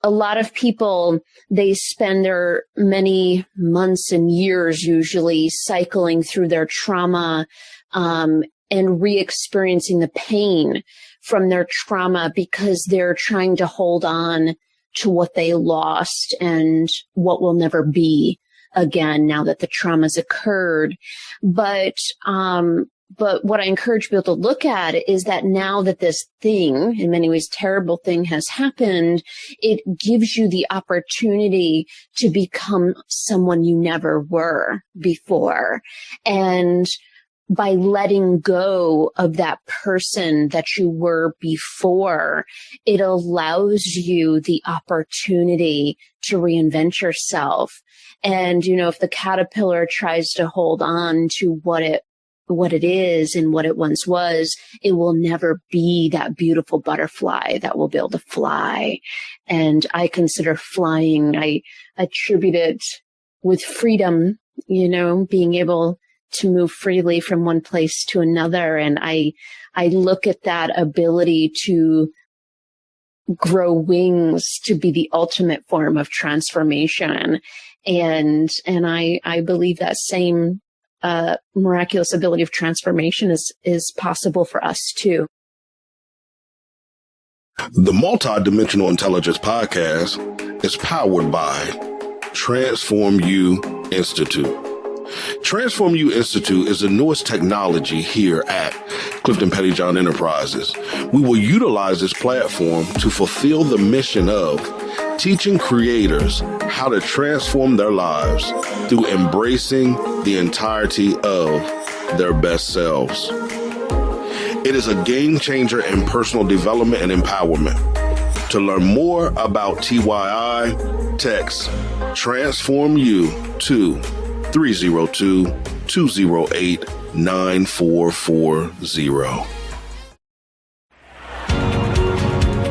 a lot of people, they spend their many months and years usually cycling through their trauma, and re-experiencing the pain from their trauma because they're trying to hold on to what they lost and what will never be again now that the trauma's occurred. But what I encourage people to look at is that now that this thing, in many ways, terrible thing has happened, it gives you the opportunity to become someone you never were before. And by letting go of that person that you were before, it allows you the opportunity to reinvent yourself. And, if the caterpillar tries to hold on to what it is and what it once was, it will never be that beautiful butterfly that will be able to fly. And I consider flying, I attribute it with freedom, being able to move freely from one place to another. And I look at that ability to grow wings to be the ultimate form of transformation. And I believe that same miraculous ability of transformation is possible for us too. The Multidimensional Intelligence Podcast is powered by Transform You Institute. Transform You Institute is the newest technology here at Clifton Pettyjohn Enterprises. We will utilize this platform to fulfill the mission of teaching creators how to transform their lives through embracing the entirety of their best selves. It is a game changer in personal development and empowerment. To learn more about TYI, text Transform You to 302-208-9440.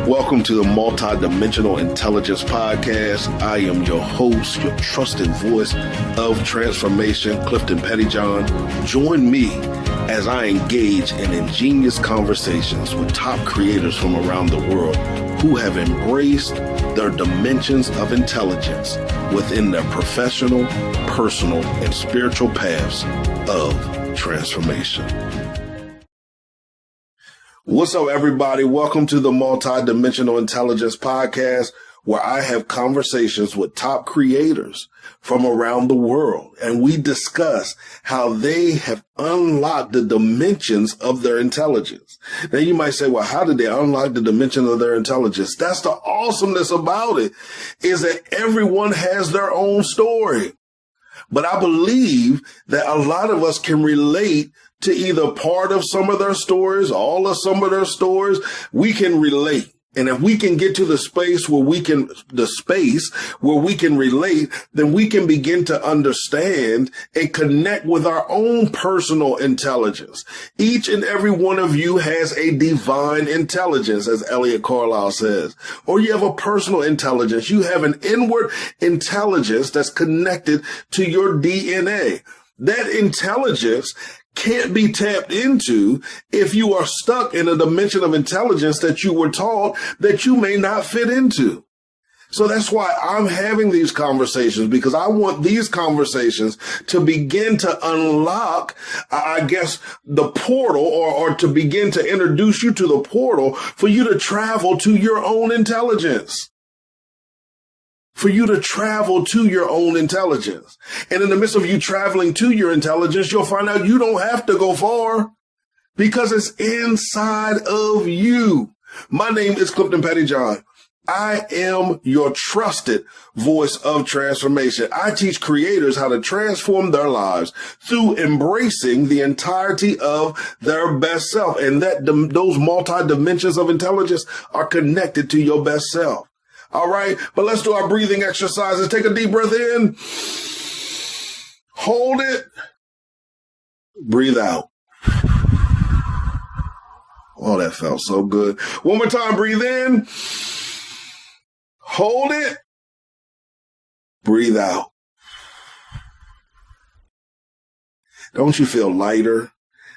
Welcome to the Multidimensional Intelligence Podcast. I am your host, your trusted voice of transformation, Clifton Pettyjohn. Join me as I engage in ingenious conversations with top creators from around the world who have embraced their dimensions of intelligence within their professional, personal, and spiritual paths of transformation. What's up, everybody? Welcome to the Multidimensional Intelligence Podcast, where I have conversations with top creators from around the world, and we discuss how they have unlocked the dimensions of their intelligence. Now, you might say, well, how did they unlock the dimension of their intelligence? That's the awesomeness about it, is that everyone has their own story. But I believe that a lot of us can relate to either part of some of their stories, all of some of their stories. We can relate. And if we can get to the space where we can relate, then we can begin to understand and connect with our own personal intelligence. Each and every one of you has a divine intelligence, as Elliot Carlisle says, or you have a personal intelligence. You have an inward intelligence that's connected to your DNA. That intelligence can't be tapped into if you are stuck in a dimension of intelligence that you were taught that you may not fit into. So that's why I'm having these conversations, because I want these conversations to begin to unlock, I guess, the portal or to begin to introduce you to the portal for you to travel to your own intelligence. For you to travel to your own intelligence. And in the midst of you traveling to your intelligence, you'll find out you don't have to go far because it's inside of you. My name is Clifton Pettyjohn. I am your trusted voice of transformation. I teach creators how to transform their lives through embracing the entirety of their best self. And that those multi-dimensions of intelligence are connected to your best self. All right, but let's do our breathing exercises. Take a deep breath in. Hold it. Breathe out. Oh, that felt so good. One more time. Breathe in. Hold it. Breathe out. Don't you feel lighter?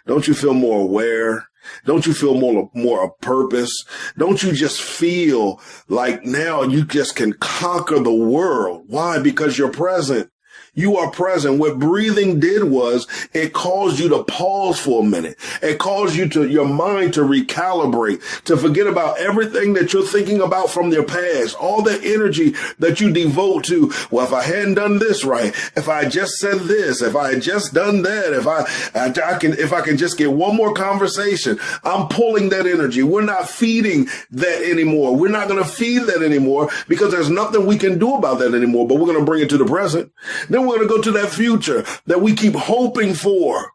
Don't you feel more aware? Don't you feel more of purpose? Don't you just feel like now you just can conquer the world? Why? Because you're present. You are present. What breathing did was it caused you to pause for a minute. It caused your mind to recalibrate, to forget about everything that you're thinking about from your past, all the energy that you devote to. Well, if I hadn't done this right, if I had just said this, if I had just done that, if I can just get one more conversation, I'm pulling that energy. We're not feeding that anymore. We're not going to feed that anymore because there's nothing we can do about that anymore, but we're going to bring it to the present. Then we're going to go to that future that we keep hoping for.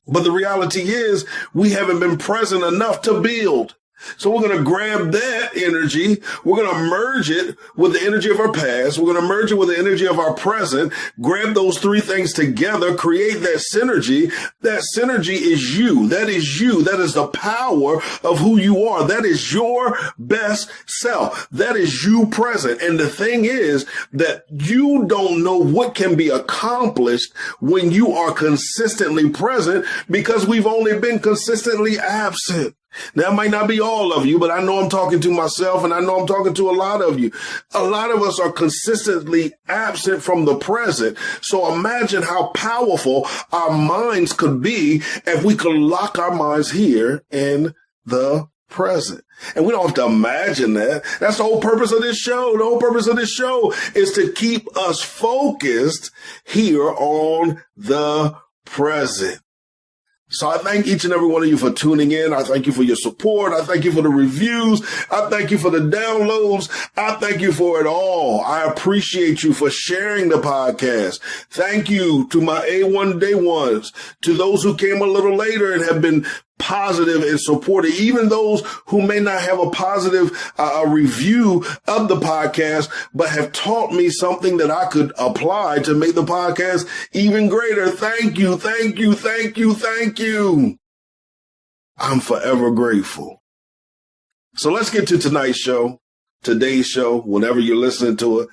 But the reality is we haven't been present enough to build. So we're going to grab that energy. We're going to merge it with the energy of our past. We're going to merge it with the energy of our present, grab those three things together, create that synergy. That synergy is you. That is you. That is the power of who you are. That is your best self. That is you present. And the thing is that you don't know what can be accomplished when you are consistently present because we've only been consistently absent. That might not be all of you, but I know I'm talking to myself and I know I'm talking to a lot of you. A lot of us are consistently absent from the present. So imagine how powerful our minds could be if we could lock our minds here in the present. And we don't have to imagine that. That's the whole purpose of this show. The whole purpose of this show is to keep us focused here on the present. So I thank each and every one of you for tuning in. I thank you for your support. I thank you for the reviews. I thank you for the downloads. I thank you for it all. I appreciate you for sharing the podcast. Thank you to my A1 Day Ones, to those who came a little later and have been positive and supportive, even those who may not have a positive review of the podcast, but have taught me something that I could apply to make the podcast even greater. Thank you, thank you, thank you, thank you. I'm forever grateful. So let's get to today's show, whenever you're listening to it.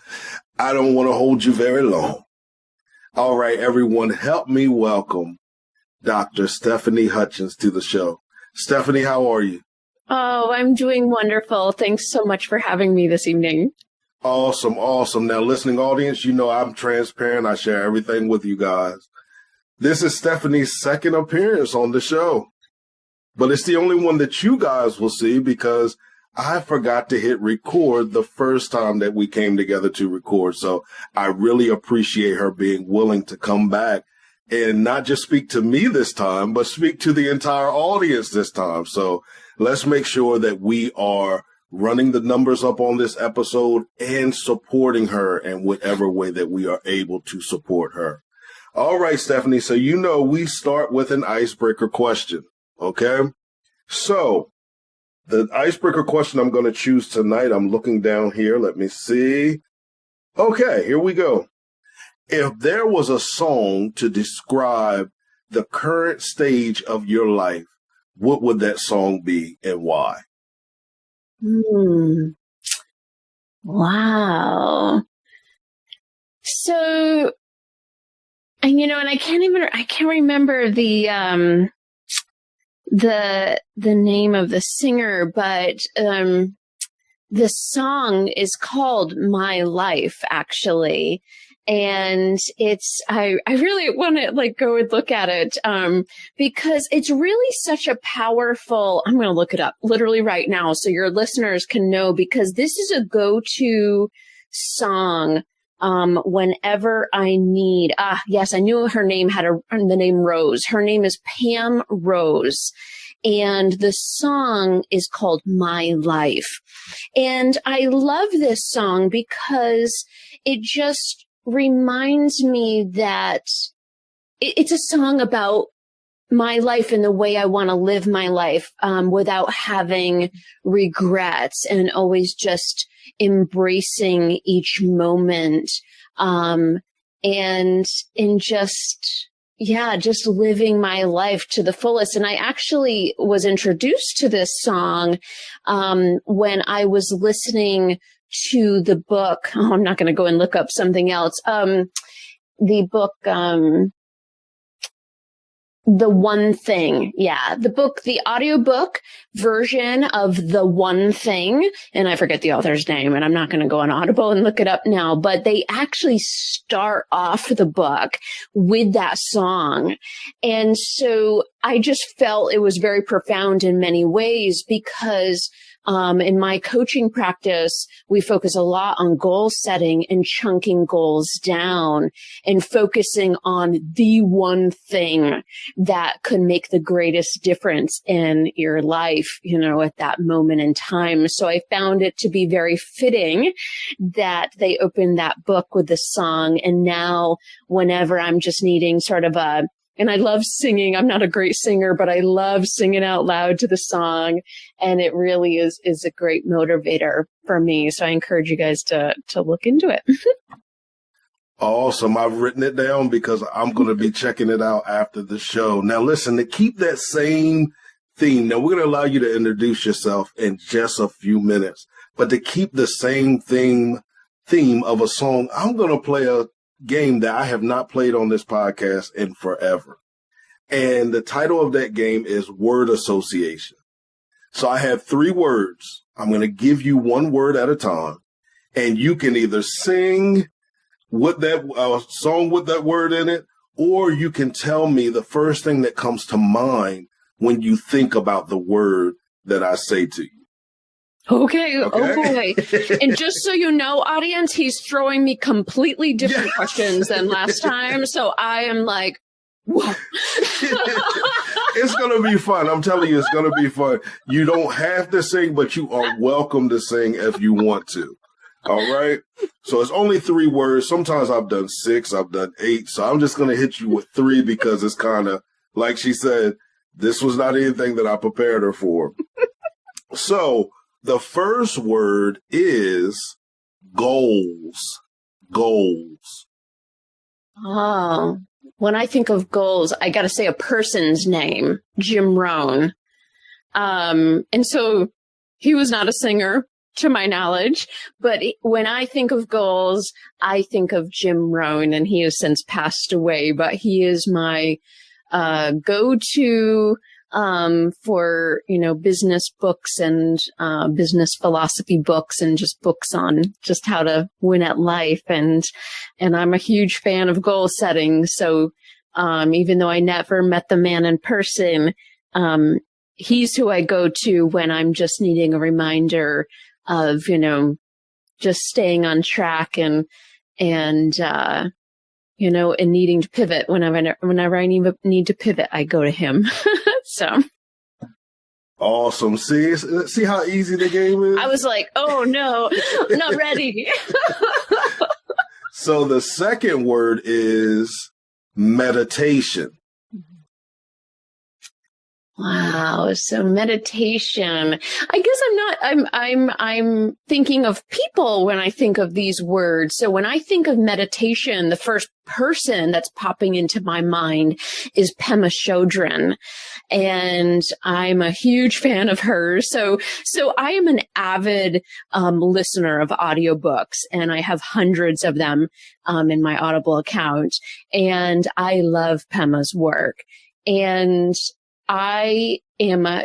I don't want to hold you very long. All right, everyone, help me welcome Dr. Stephanie Hutchins to the show. Stephanie, how are you? Oh, I'm doing wonderful. Thanks so much for having me this evening. Awesome, awesome. Now, listening audience, you know I'm transparent. I share everything with you guys. This is Stephanie's second appearance on the show, but it's the only one that you guys will see because I forgot to hit record the first time that we came together to record. So I really appreciate her being willing to come back and not just speak to me this time, but speak to the entire audience this time. So let's make sure that we are running the numbers up on this episode and supporting her in whatever way that we are able to support her. All right, Stephanie. So, you know, we start with an icebreaker question. Okay. So the icebreaker question I'm going to choose tonight, I'm looking down here. Let me see. Okay, here we go. If there was a song to describe the current stage of your life, what would that song be and why? Wow. So, and you know, and I can't remember the name of the singer, but the song is called My Life, actually. And I really want to go and look at it, because it's really such a powerful, I'm going to look it up literally right now so your listeners can know, because this is a go-to song, whenever I need, yes, I knew her name had the name Rose. Her name is Pam Rose. And the song is called My Life. And I love this song because it just reminds me that it's a song about my life and the way I want to live my life, without having regrets, and always just embracing each moment, and just living my life to the fullest. And I actually was introduced to this song when I was listening to the book. Oh, I'm not going to go and look up something else. The book, The One Thing. Yeah. The audiobook version of The One Thing. And I forget the author's name, and I'm not going to go on Audible and look it up now, but they actually start off the book with that song. And so I just felt it was very profound in many ways because in my coaching practice, we focus a lot on goal setting and chunking goals down and focusing on the one thing that could make the greatest difference in your life, at that moment in time. So I found it to be very fitting that they opened that book with the song. And now whenever I'm just needing sort of and I love singing. I'm not a great singer, but I love singing out loud to the song. And it really is a great motivator for me. So I encourage you guys to look into it. Awesome. I've written it down because I'm going to be checking it out after the show. Now, listen, to keep that same theme, now we're going to allow you to introduce yourself in just a few minutes, but to keep the same theme of a song, I'm going to play a game that I have not played on this podcast in forever. And the title of that game is word association. So I have 3 words. I'm going to give you one word at a time, and you can either sing with that song with that word in it, or you can tell me the first thing that comes to mind when you think about the word that I say to you. Okay. Oh boy. And just so you know, audience, he's throwing me completely different questions than last time. So I am like, whoa. It's going to be fun. I'm telling you, it's going to be fun. You don't have to sing, but you are welcome to sing if you want to. All right. So it's only 3 words. Sometimes I've done 6, I've done 8. So I'm just going to hit you with 3 because it's kind of, like she said, this was not anything that I prepared her for. So the first word is goals. Goals. Oh, when I think of goals, I got to say a person's name, Jim Rohn. And so he was not a singer, to my knowledge, but when I think of goals, I think of Jim Rohn, and he has since passed away, but he is my go-to for, business books and business philosophy books and just books on just how to win at life. And I'm a huge fan of goal setting. So even though I never met the man in person, he's who I go to when I'm just needing a reminder of, just staying on track and needing to pivot. Whenever I need to pivot, I go to him. So. Awesome. See how easy the game is? I was like, oh no, not ready. So the second word is meditation. Wow. So meditation. I guess I'm thinking of people when I think of these words. So when I think of meditation, the first person that's popping into my mind is Pema Chodron. And I'm a huge fan of hers. So I am an avid listener of audiobooks, and I have hundreds of them in my Audible account. And I love Pema's work. And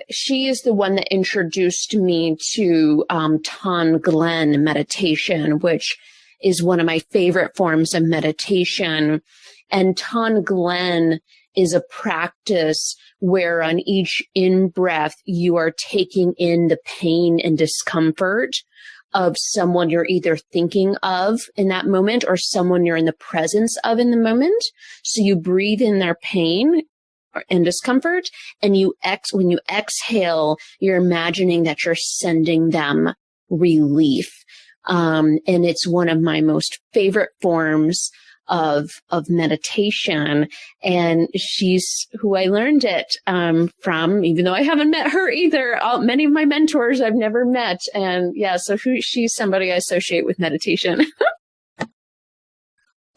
she is the one that introduced me to Ton Glen meditation, which is one of my favorite forms of meditation. And Ton Glen is a practice where on each in-breath, you are taking in the pain and discomfort of someone you're either thinking of in that moment or someone you're in the presence of in the moment. So you breathe in their pain and discomfort, and when you exhale, you're imagining that you're sending them relief. And it's one of my most favorite forms of meditation. And she's who I learned it from, even though I haven't met her either. Many of my mentors I've never met. And yeah, so she's somebody I associate with meditation.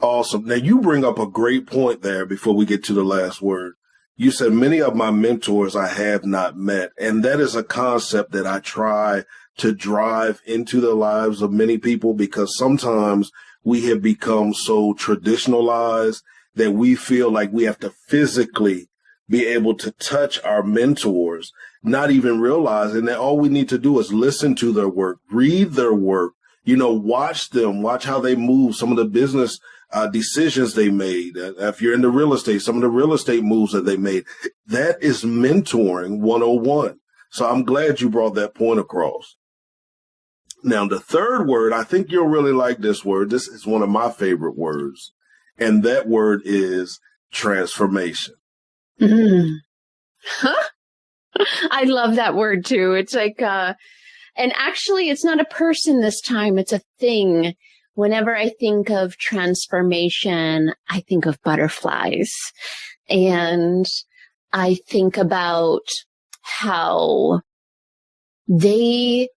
Awesome. Now you bring up a great point there before we get to the last word. You said many of my mentors I have not met, and that is a concept that I try to drive into the lives of many people, because sometimes we have become so traditionalized that we feel like we have to physically be able to touch our mentors, not even realizing that all we need to do is listen to their work, read their work, watch them, watch how they move, some of the business decisions they made. If you're into real estate, some of the real estate moves that they made. That is mentoring 101. So I'm glad you brought that point across. Now, the third word, I think you'll really like this word. This is one of my favorite words. And that word is transformation. Mm. Huh? I love that word too. It's like, and actually it's not a person this time. It's a thing. Whenever I think of transformation, I think of butterflies, and I think about how they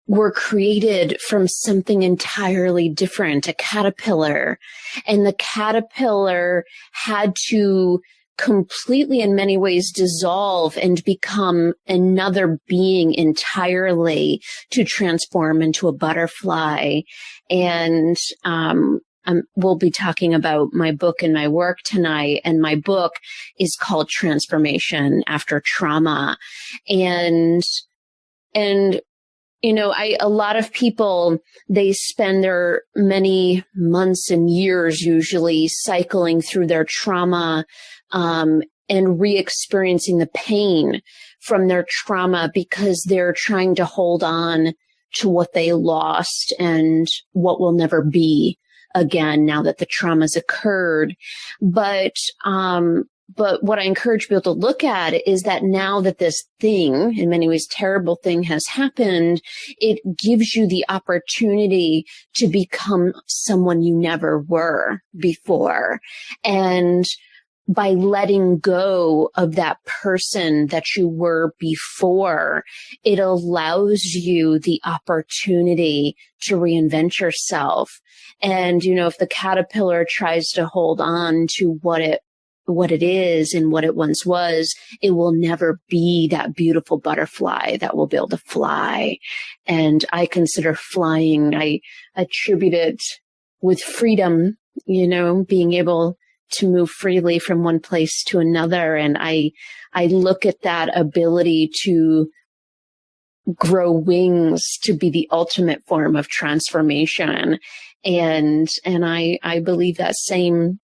were created from something entirely different, a caterpillar, and the caterpillar had to completely, in many ways, dissolve and become another being entirely to transform into a butterfly. And we'll be talking about my book and my work tonight. And my book is called Transformation After Trauma. And a lot of people, they spend their many months and years usually cycling through their trauma, and re-experiencing the pain from their trauma because they're trying to hold on to what they lost and what will never be again now that the trauma's occurred. But what I encourage people to look at is that now that this thing, in many ways, terrible thing has happened, it gives you the opportunity to become someone you never were before. And by letting go of that person that you were before, it allows you the opportunity to reinvent yourself. And, if the caterpillar tries to hold on to what it is and what it once was, it will never be that beautiful butterfly that will be able to fly. And I consider flying, I attribute it with freedom, being able to move freely from one place to another. And I look at that ability to grow wings to be the ultimate form of transformation. And I believe that same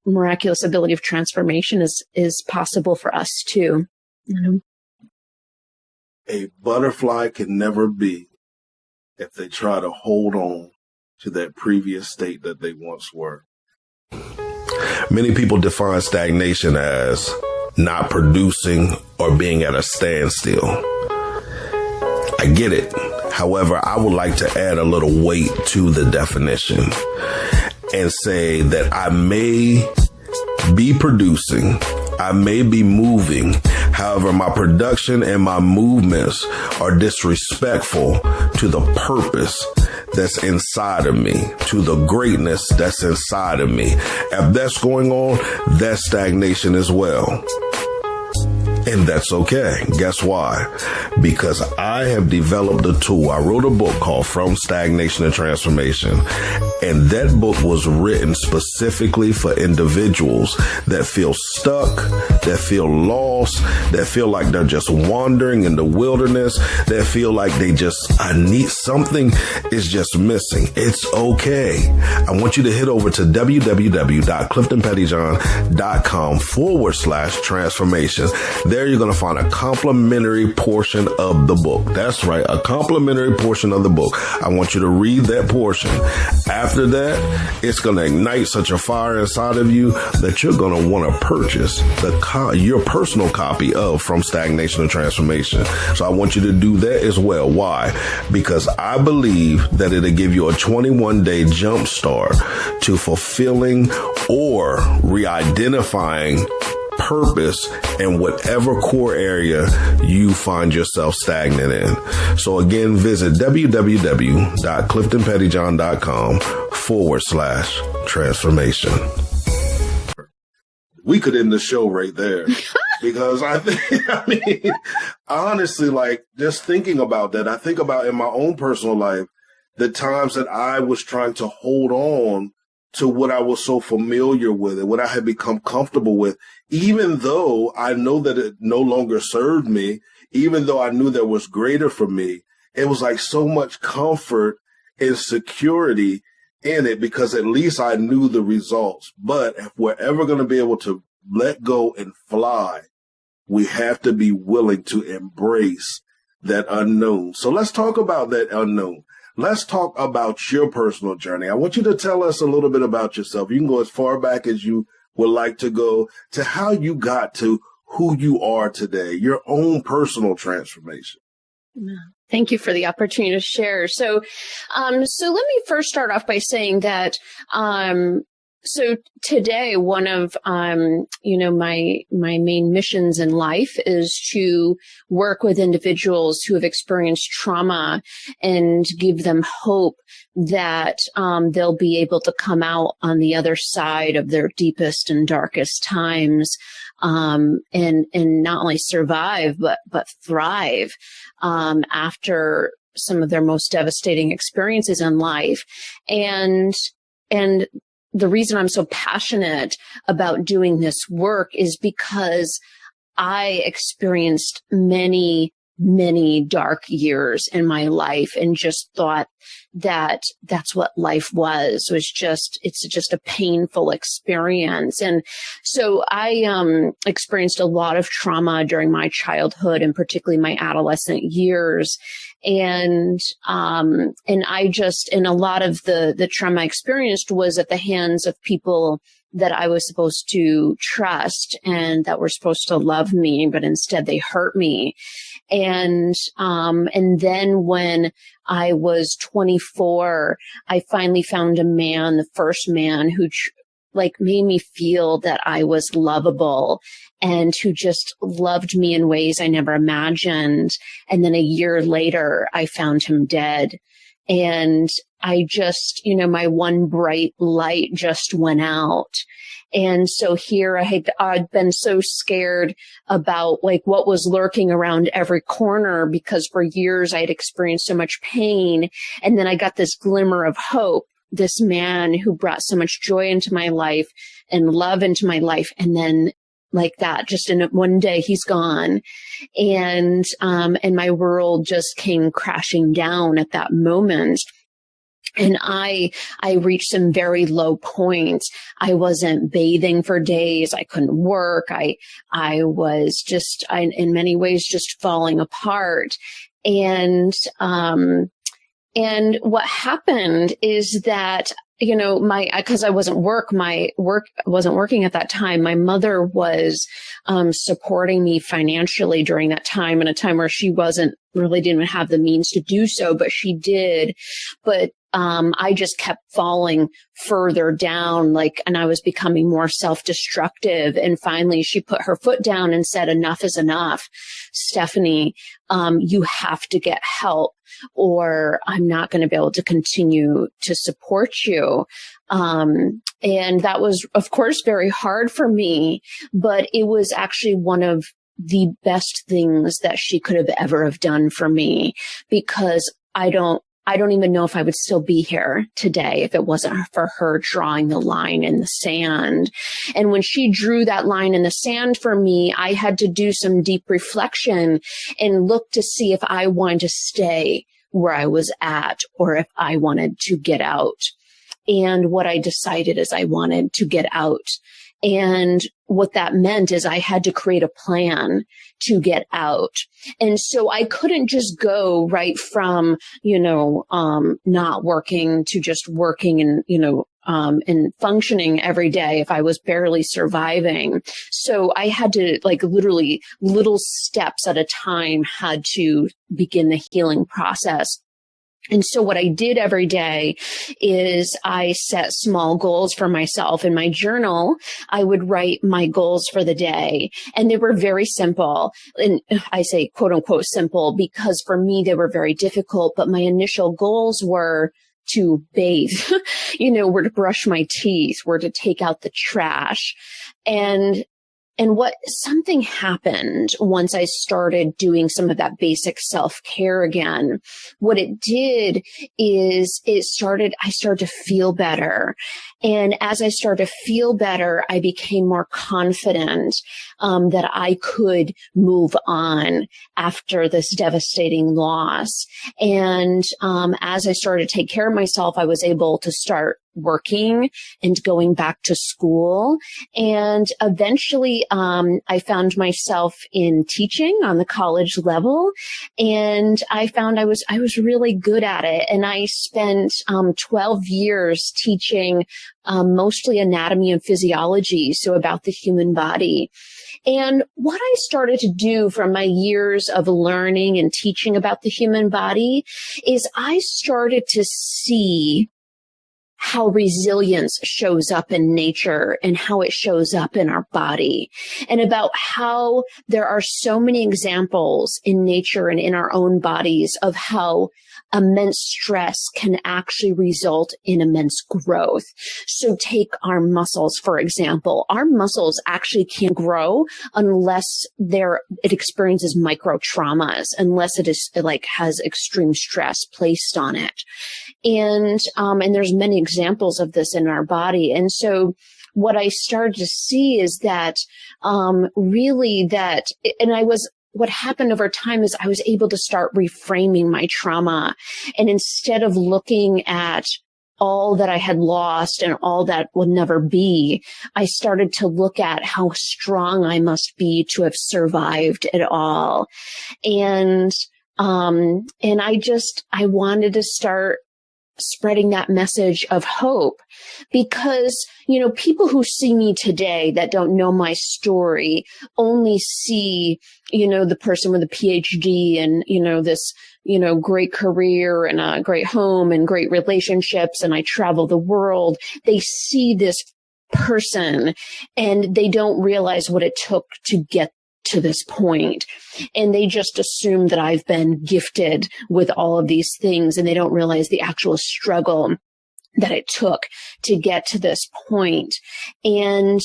miraculous ability of transformation is possible for us too. A butterfly can never be if they try to hold on to that previous state that they once were. Many people define stagnation as not producing or being at a standstill. I get it. However, I would like to add a little weight to the definition and say that I may be producing, I may be moving. However, my production and my movements are disrespectful to the purpose that's inside of me, to the greatness that's inside of me. If that's going on, that's stagnation as well. And that's okay. Guess why? Because I have developed a tool. I wrote a book called From Stagnation to Transformation. And that book was written specifically for individuals that feel stuck, that feel lost, that feel like they're just wandering in the wilderness, that feel like I need something is just missing. It's okay. I want you to head over to www.cliftonpettyjohn.com/transformation. There you're going to find a complimentary portion of the book. That's right, a complimentary portion of the book. I want you to read that portion. After that, it's going to ignite such a fire inside of you that you're going to want to purchase your personal copy of From Stagnation to Transformation. So I want you to do that as well. Why? Because I believe that it'll give you a 21-day jump start to fulfilling or re-identifying purpose in whatever core area you find yourself stagnant in. So again, visit www.cliftonpettyjohn.com/transformation. We could end the show right there because honestly, like just thinking about that, I think about in my own personal life, the times that I was trying to hold on to what I was so familiar with and what I had become comfortable with, even though I know that it no longer served me, even though I knew there was greater for me. It was like so much comfort and security in it because at least I knew the results. But if we're ever going to be able to let go and fly, we have to be willing to embrace that unknown. So let's talk about that unknown. Let's talk about your personal journey. I want you to tell us a little bit about yourself. You can go as far back as you would like to go to how you got to who you are today, your own personal transformation. Thank you for the opportunity to share. So let me first start off by saying that, so today, one of, my main missions in life is to work with individuals who have experienced trauma and give them hope that, they'll be able to come out on the other side of their deepest and darkest times, and not only survive, but thrive, after some of their most devastating experiences in life. And the reason I'm so passionate about doing this work is because I experienced many dark years in my life and just thought that that's what life was it's just a painful experience. And so I experienced a lot of trauma during my childhood and particularly my adolescent years. And a lot of the trauma I experienced was at the hands of people that I was supposed to trust and that were supposed to love me, but instead they hurt me. And then when I was 24, I finally found a man, the first man who made me feel that I was lovable and who just loved me in ways I never imagined. And then a year later, I found him dead. And I just, my one bright light just went out. And so here I'd been so scared about what was lurking around every corner because for years I had experienced so much pain. And then I got this glimmer of hope, this man who brought so much joy into my life and love into my life. And then like that, just in one day, he's gone. And my world just came crashing down at that moment. And I reached some very low points. I wasn't bathing for days. I couldn't work. I was just, in many ways, just falling apart. And what happened is that, because I my work wasn't working at that time. My mother was, supporting me financially during that time, in a time where she didn't even have the means to do so, but she did. But I just kept falling further down, and I was becoming more self-destructive. And finally she put her foot down and said, enough is enough. Stephanie, you have to get help or I'm not going to be able to continue to support you. And that was, of course, very hard for me, but it was actually one of the best things that she could have ever have done for me, because I don't even know if I would still be here today if it wasn't for her drawing the line in the sand. And when she drew that line in the sand for me, I had to do some deep reflection and look to see if I wanted to stay where I was at or if I wanted to get out. And what I decided is I wanted to get out. And what that meant is I had to create a plan to get out. And so I couldn't just go right from, not working to just working and functioning every day if I was barely surviving. So I had to literally little steps at a time had to begin the healing process. And so what I did every day is I set small goals for myself. In my journal, I would write my goals for the day. And they were very simple. And I say, quote unquote, simple, because for me, they were very difficult. But my initial goals were to bathe, were to brush my teeth, were to take out the trash. And something happened once I started doing some of that basic self-care again. What it did is I started to feel better. And as I started to feel better, I became more confident that I could move on after this devastating loss. And as I started to take care of myself, I was able to start working and going back to school. And eventually, I found myself in teaching on the college level, and I found I was really good at it. And I spent 12 years teaching mostly anatomy and physiology, so about the human body. And what I started to do from my years of learning and teaching about the human body is I started to see how resilience shows up in nature and how it shows up in our body, and about how there are so many examples in nature and in our own bodies of how immense stress can actually result in immense growth. So take our muscles, for example. Our muscles actually can't grow unless it experiences micro traumas, unless it has extreme stress placed on it. And there's many examples of this in our body. And so what I started to see is that, what happened over time is I was able to start reframing my trauma. And instead of looking at all that I had lost and all that will never be, I started to look at how strong I must be to have survived it all. And I wanted to start spreading that message of hope, because, people who see me today that don't know my story only see, the person with a Ph.D. and, this, great career and a great home and great relationships. And I travel the world. They see this person and they don't realize what it took to get to this point. And they just assume that I've been gifted with all of these things, and they don't realize the actual struggle that it took to get to this point. And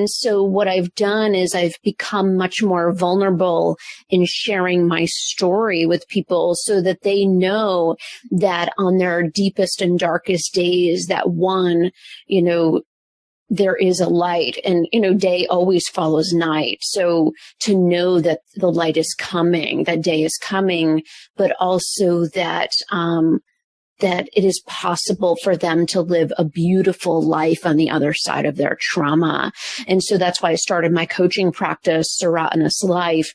so what I've done is I've become much more vulnerable in sharing my story with people, so that they know that on their deepest and darkest days, that there is a light, and, day always follows night. So to know that the light is coming, that day is coming, but also that it is possible for them to live a beautiful life on the other side of their trauma. And so that's why I started my coaching practice, Serotinous Life,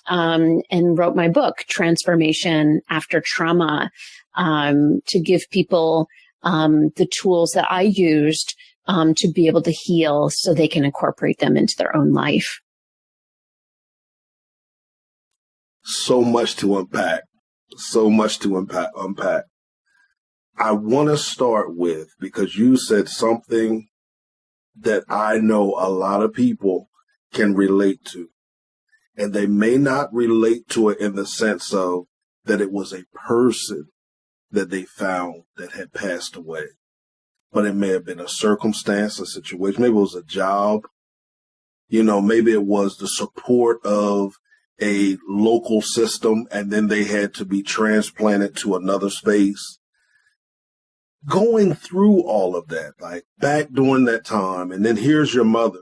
and wrote my book, Transformation After Trauma, to give people the tools that I used to be able to heal, so they can incorporate them into their own life. So much to unpack. So much to unpack. I want to start with, because you said something that I know a lot of people can relate to. And they may not relate to it in the sense of that it was a person that they found that had passed away. But it may have been a circumstance, a situation. Maybe it was a job. Maybe it was the support of a local system, and then they had to be transplanted to another space. Going through all of that, like back during that time, and then here's your mother.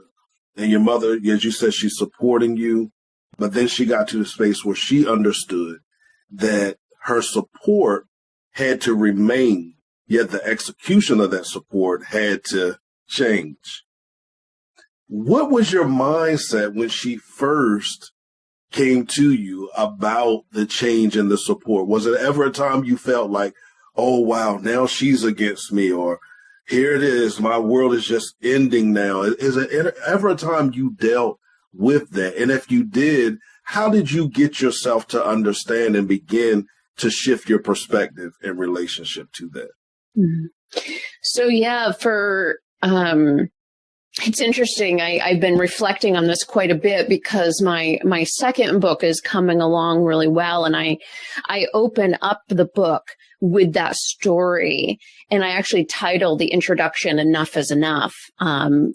And your mother, as you said, she's supporting you. But then she got to the space where she understood that her support had to remain, yet the execution of that support had to change. What was your mindset when she first came to you about the change in the support? Was it ever a time you felt like, oh, wow, now she's against me, or here it is, my world is just ending now? Is it ever a time you dealt with that? And if you did, how did you get yourself to understand and begin to shift your perspective in relationship to that? So it's interesting. I've been reflecting on this quite a bit, because my second book is coming along really well. And I open up the book with that story. And I actually titled the introduction "Enough is Enough,"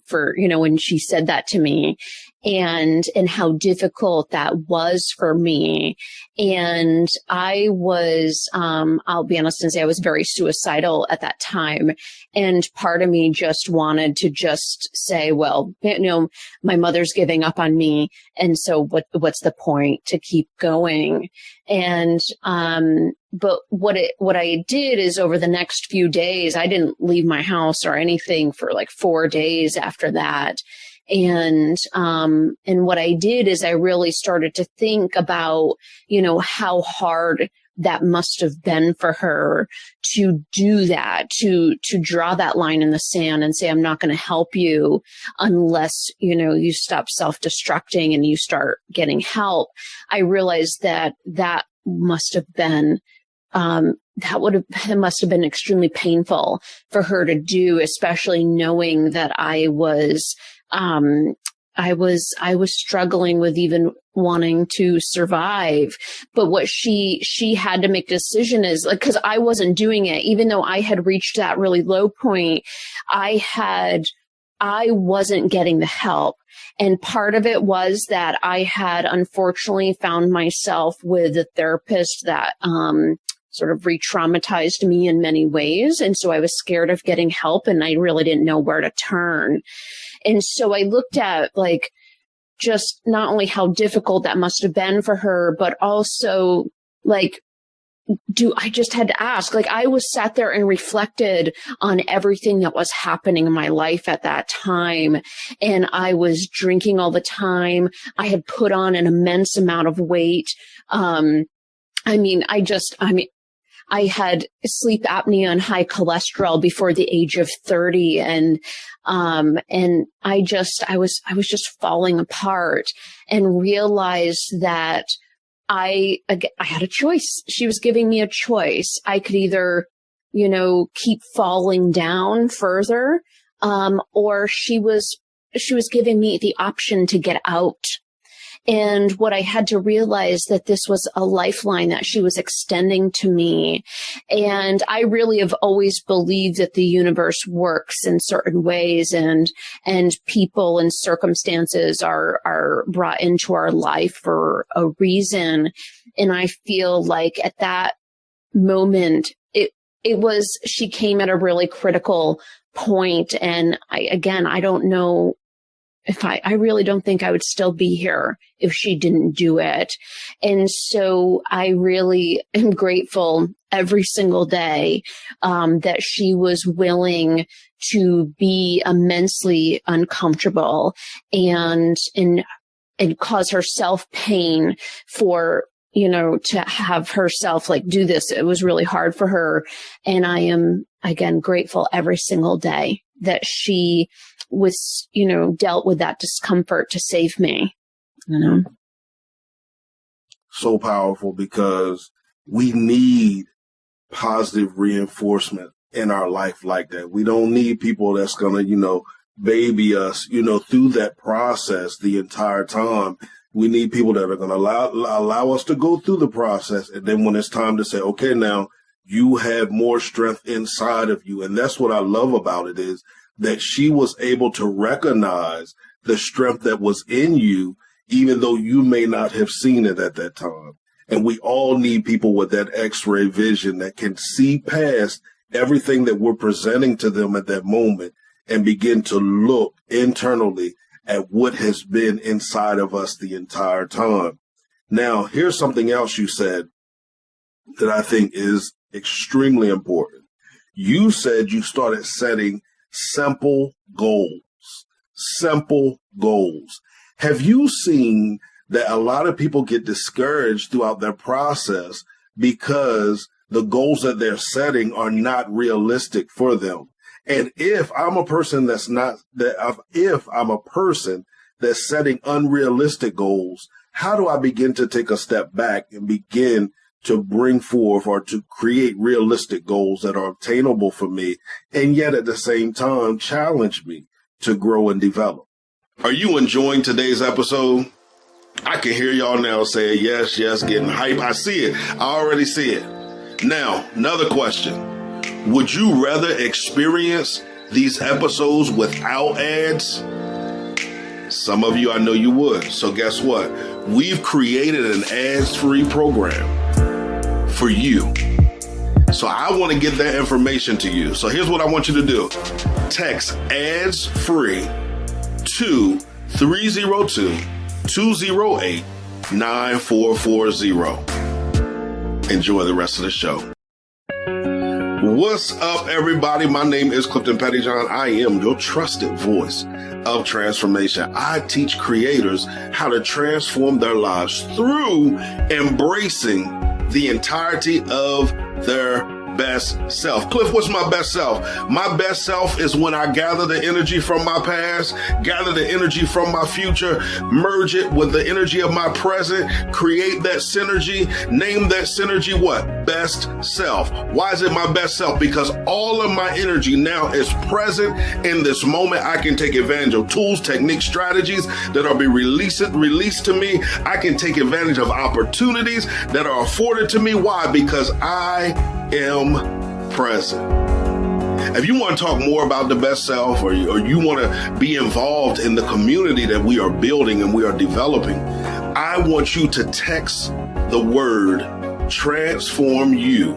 for, when she said that to me, and how difficult that was for me. And I was, I'll be honest and say I was very suicidal at that time. And part of me just wanted to just say, well, my mother's giving up on me. And so what's the point to keep going? And, but what I did is over the next few days, I didn't leave my house or anything for like 4 days after that. And what I did is I really started to think about, how hard that must have been for her to do that, to draw that line in the sand and say, I'm not going to help you unless, you stop self-destructing and you start getting help. I realized that must have been, it must have been extremely painful for her to do, especially knowing that I was struggling with even wanting to survive. But what she had to make a decision is like, cause I wasn't doing it, even though I had reached that really low point, I wasn't getting the help. And part of it was that I had unfortunately found myself with a therapist that, sort of re-traumatized me in many ways. And so I was scared of getting help and I really didn't know where to turn. And so I looked at like just not only how difficult that must have been for her, but also like, I just had to ask, like I was sat there and reflected on everything that was happening in my life at that time. And I was drinking all the time. I had put on an immense amount of weight. I had sleep apnea and high cholesterol before the age of 30. And I was just falling apart and realized that I had a choice. She was giving me a choice. I could either, keep falling down further, or she was giving me the option to get out. And what I had to realize that this was a lifeline that she was extending to me. And I really have always believed that the universe works in certain ways and people and circumstances are brought into our life for a reason. And I feel like at that moment, she came at a really critical point. And I don't know if I really don't think I would still be here if she didn't do it. And so I really am grateful every single day, that she was willing to be immensely uncomfortable and cause herself pain for, to have herself like do this. It was really hard for her. And I am, again, grateful every single day that she was, dealt with that discomfort to save me, So powerful because we need positive reinforcement in our life like that. We don't need people that's going to, baby us, through that process the entire time. We need people that are going to allow us to go through the process. And then when it's time to say, okay, now you have more strength inside of you. And that's what I love about it is that she was able to recognize the strength that was in you, even though you may not have seen it at that time. And we all need people with that X-ray vision that can see past everything that we're presenting to them at that moment and begin to look internally at what has been inside of us the entire time. Now, here's something else you said that I think is extremely important. You said you started setting simple goals. Simple goals. Have you seen that a lot of people get discouraged throughout their process because the goals that they're setting are not realistic for them? And if I'm a person that's setting unrealistic goals, how do I begin to take a step back and begin to bring forth or to create realistic goals that are obtainable for me and yet at the same time challenge me to grow and develop? Are you enjoying today's episode? I can hear y'all now saying yes, getting hype. I see it. I already see it. Now, another question. Would you rather experience these episodes without ads? Some of you, I know you would. So guess what? We've created an ads-free program for you. So I want to get that information to you. So here's what I want you to do. Text ads-free to 302-208-9440. Enjoy the rest of the show. What's up, everybody? My name is Clifton Pettyjohn. I am your trusted voice of transformation. I teach creators how to transform their lives through embracing the entirety of their best self. Cliff, what's my best self? My best self is when I gather the energy from my past, gather the energy from my future, merge it with the energy of my present, create that synergy, name that synergy what? Best self. Why is it my best self? Because all of my energy now is present in this moment. I can take advantage of tools, techniques, strategies that are being released to me. I can take advantage of opportunities that are afforded to me. Why? Because I am present. If you want to talk more about the best self, or you want to be involved in the community that we are building and we are developing, I want you to text the word transform you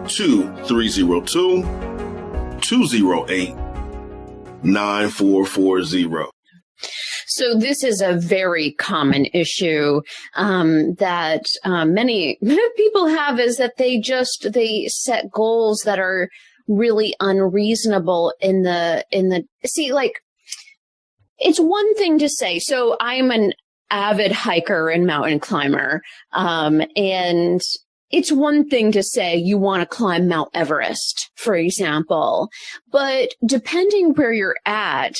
to 302-208-9440. So this is a very common issue that many people have, is that they set goals that are really unreasonable it's one thing to say, so I'm an avid hiker and mountain climber, and it's one thing to say you want to climb Mount Everest, for example, but depending where you're at,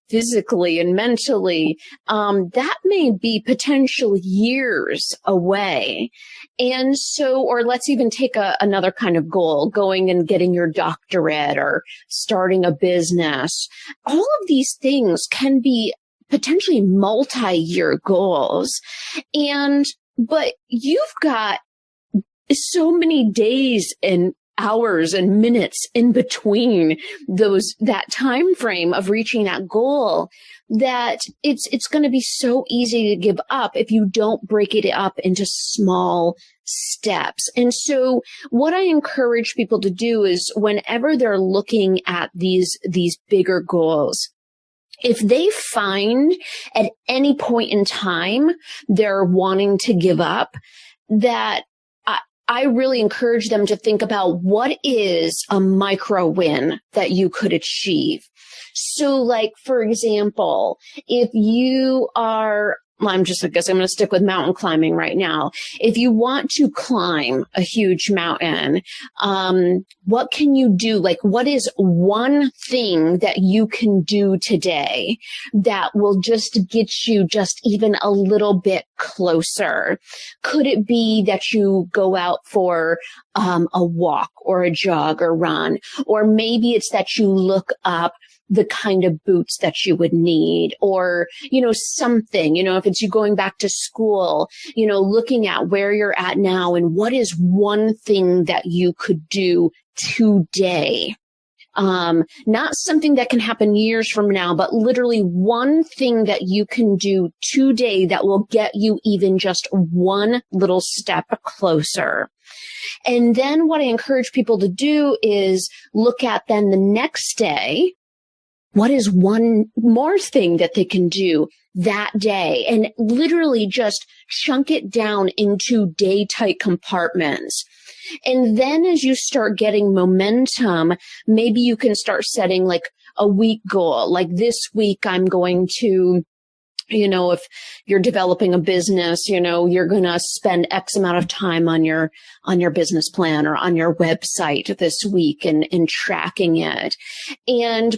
physically and mentally, that may be potentially years away. And so, or let's even take another kind of goal, going and getting your doctorate or starting a business. All of these things can be potentially multi-year goals. But you've got so many days and hours and minutes in between that time frame of reaching that goal that it's going to be so easy to give up if you don't break it up into small steps. And so what I encourage people to do is, whenever they're looking at these bigger goals, if they find at any point in time they're wanting to give up, that I really encourage them to think about what is a micro win that you could achieve. So like, for example, if you are, I guess I'm going to stick with mountain climbing right now. If you want to climb a huge mountain, what can you do? Like, what is one thing that you can do today that will just get you just even a little bit closer? Could it be that you go out for a walk or a jog or run? Or maybe it's that you look up the kind of boots that you would need, or, something, if it's you going back to school, looking at where you're at now and what is one thing that you could do today. Not something that can happen years from now, but literally one thing that you can do today that will get you even just one little step closer. And then what I encourage people to do is look at then the next day, what is one more thing that they can do that day, and literally just chunk it down into day-type compartments. And then as you start getting momentum, maybe you can start setting like a week goal. Like this week, I'm going to, if you're developing a business, you're going to spend X amount of time on your business plan or on your website this week and tracking it.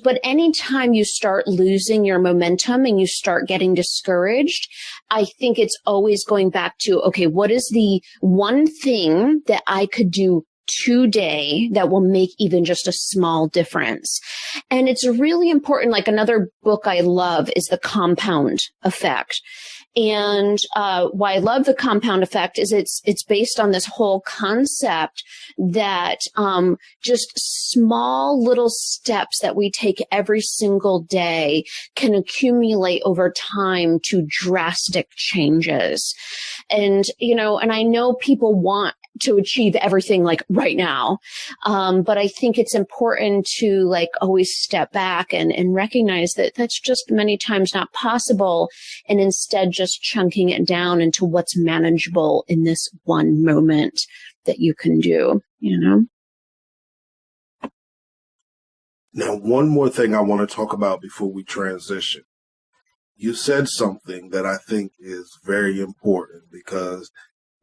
But anytime you start losing your momentum and you start getting discouraged, I think it's always going back to, okay, what is the one thing that I could do today that will make even just a small difference? And it's really important. Like, another book I love is The Compound Effect. And why I love the compound effect is it's based on this whole concept that just small little steps that we take every single day can accumulate over time to drastic changes. And, and I know people want to achieve everything like right now. But I think it's important to like always step back and recognize that that's just many times not possible. And instead just chunking it down into what's manageable in this one moment that you can do, Now, one more thing I want to talk about before we transition. You said something that I think is very important because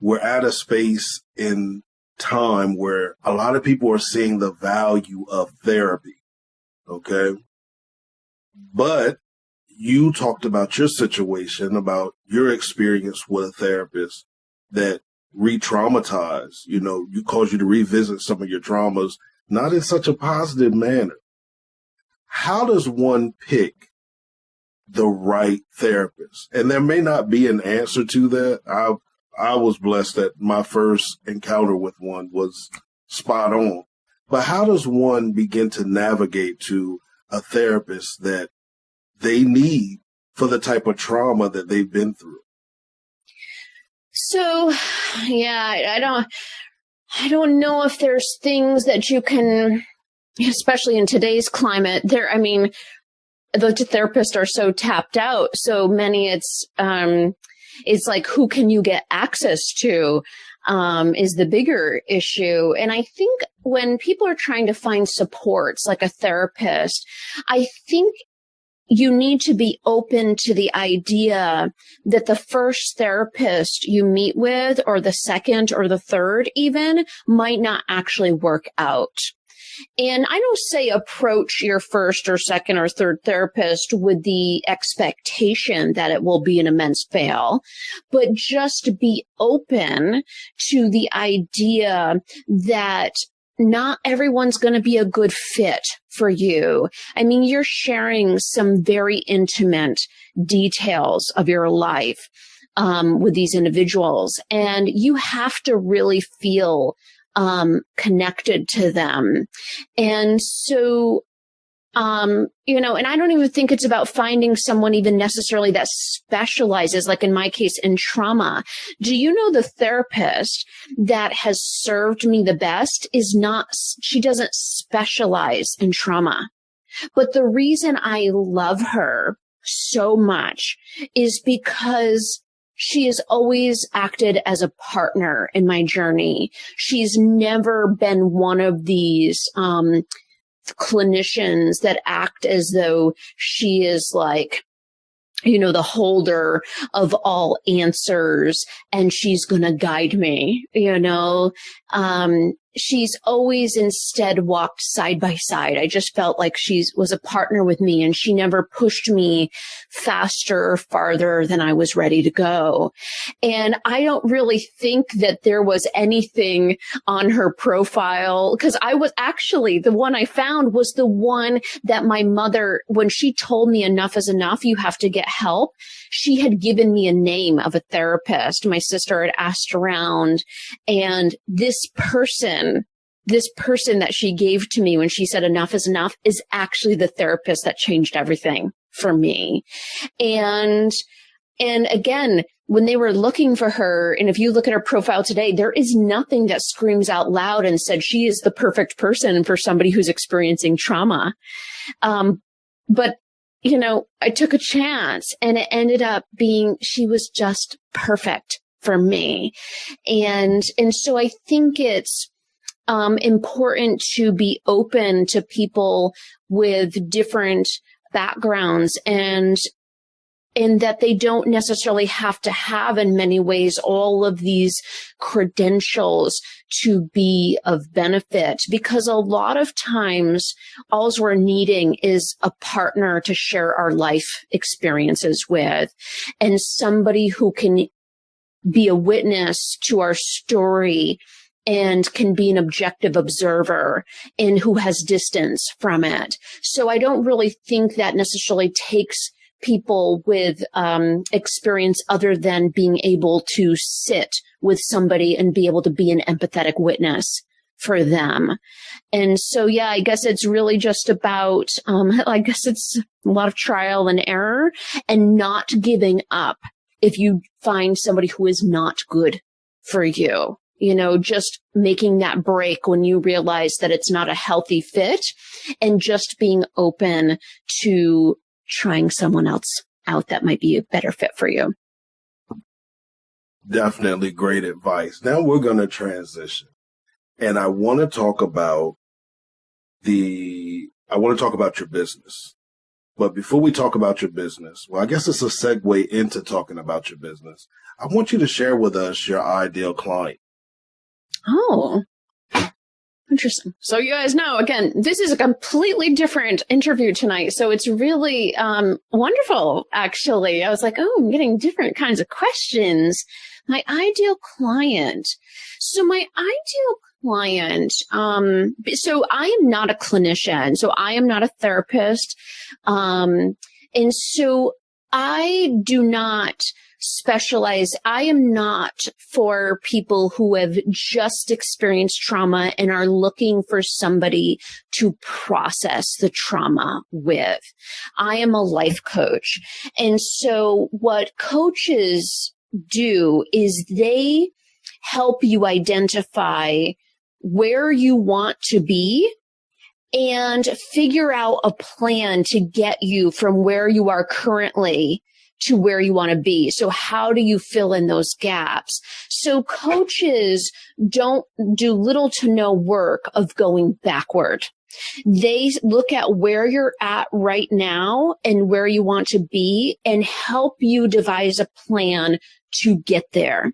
we're at a space in time where a lot of people are seeing the value of therapy. Okay. But you talked about your situation, about your experience with a therapist that re-traumatized, you caused you to revisit some of your traumas, not in such a positive manner. How does one pick the right therapist? And there may not be an answer to that. I was blessed that my first encounter with one was spot on. But how does one begin to navigate to a therapist that they need for the type of trauma that they've been through? So, yeah, I don't know if there's things that you can, especially in today's climate, the therapists are so tapped out. So many, it's like, who can you get access to, is the bigger issue. And I think when people are trying to find supports like a therapist, I think you need to be open to the idea that the first therapist you meet with, or the second or the third even, might not actually work out. And I don't say approach your first or second or third therapist with the expectation that it will be an immense fail, but just be open to the idea that not everyone's going to be a good fit for you. I mean, you're sharing some very intimate details of your life with these individuals, and you have to really feel connected to them. And so, and I don't even think it's about finding someone even necessarily that specializes, like in my case, in trauma. Do you know the therapist that has served me the best she doesn't specialize in trauma. But the reason I love her so much is because she has always acted as a partner in my journey. She's never been one of these clinicians that act as though she is like, the holder of all answers and she's going to guide me, she's always instead walked side by side. I just felt like she was a partner with me, and she never pushed me faster or farther than I was ready to go. And I don't really think that there was anything on her profile, because I was actually, the one I found was the one that my mother, when she told me enough is enough, you have to get help, she had given me a name of a therapist. My sister had asked around, and this person that she gave to me when she said enough is enough is actually the therapist that changed everything for me. And again, when they were looking for her, and if you look at her profile today, there is nothing that screams out loud and said she is the perfect person for somebody who's experiencing trauma. But I took a chance, and it ended up being, she was just perfect for me. And so I think it's important to be open to people with different backgrounds, and that they don't necessarily have to have, in many ways, all of these credentials to be of benefit, because a lot of times all we're needing is a partner to share our life experiences with, and somebody who can be a witness to our story and can be an objective observer and who has distance from it. So I don't really think that necessarily takes people with experience other than being able to sit with somebody and be able to be an empathetic witness for them. And so, yeah, I guess it's really just about, I guess it's a lot of trial and error and not giving up if you find somebody who is not good for you. You know, just making that break when you realize that it's not a healthy fit and just being open to trying someone else out that might be a better fit for you. Definitely great advice. Now we're going to transition. And I want to talk about your business. But before we talk about your business, well, I guess it's a segue into talking about your business. I want you to share with us your ideal client. Oh, interesting. So you guys know, again, this is a completely different interview tonight. So it's really wonderful, actually. I was like, oh, I'm getting different kinds of questions. My ideal client. So my ideal client, so I am not a clinician. So I am not a therapist. And so I do not specialize. I am not for people who have just experienced trauma and are looking for somebody to process the trauma with. I am a life coach. And so what coaches do is they help you identify where you want to be and figure out a plan to get you from where you are currently to where you want to be. So how do you fill in those gaps? So coaches don't do little to no work of going backward. They look at where you're at right now and where you want to be and help you devise a plan to get there.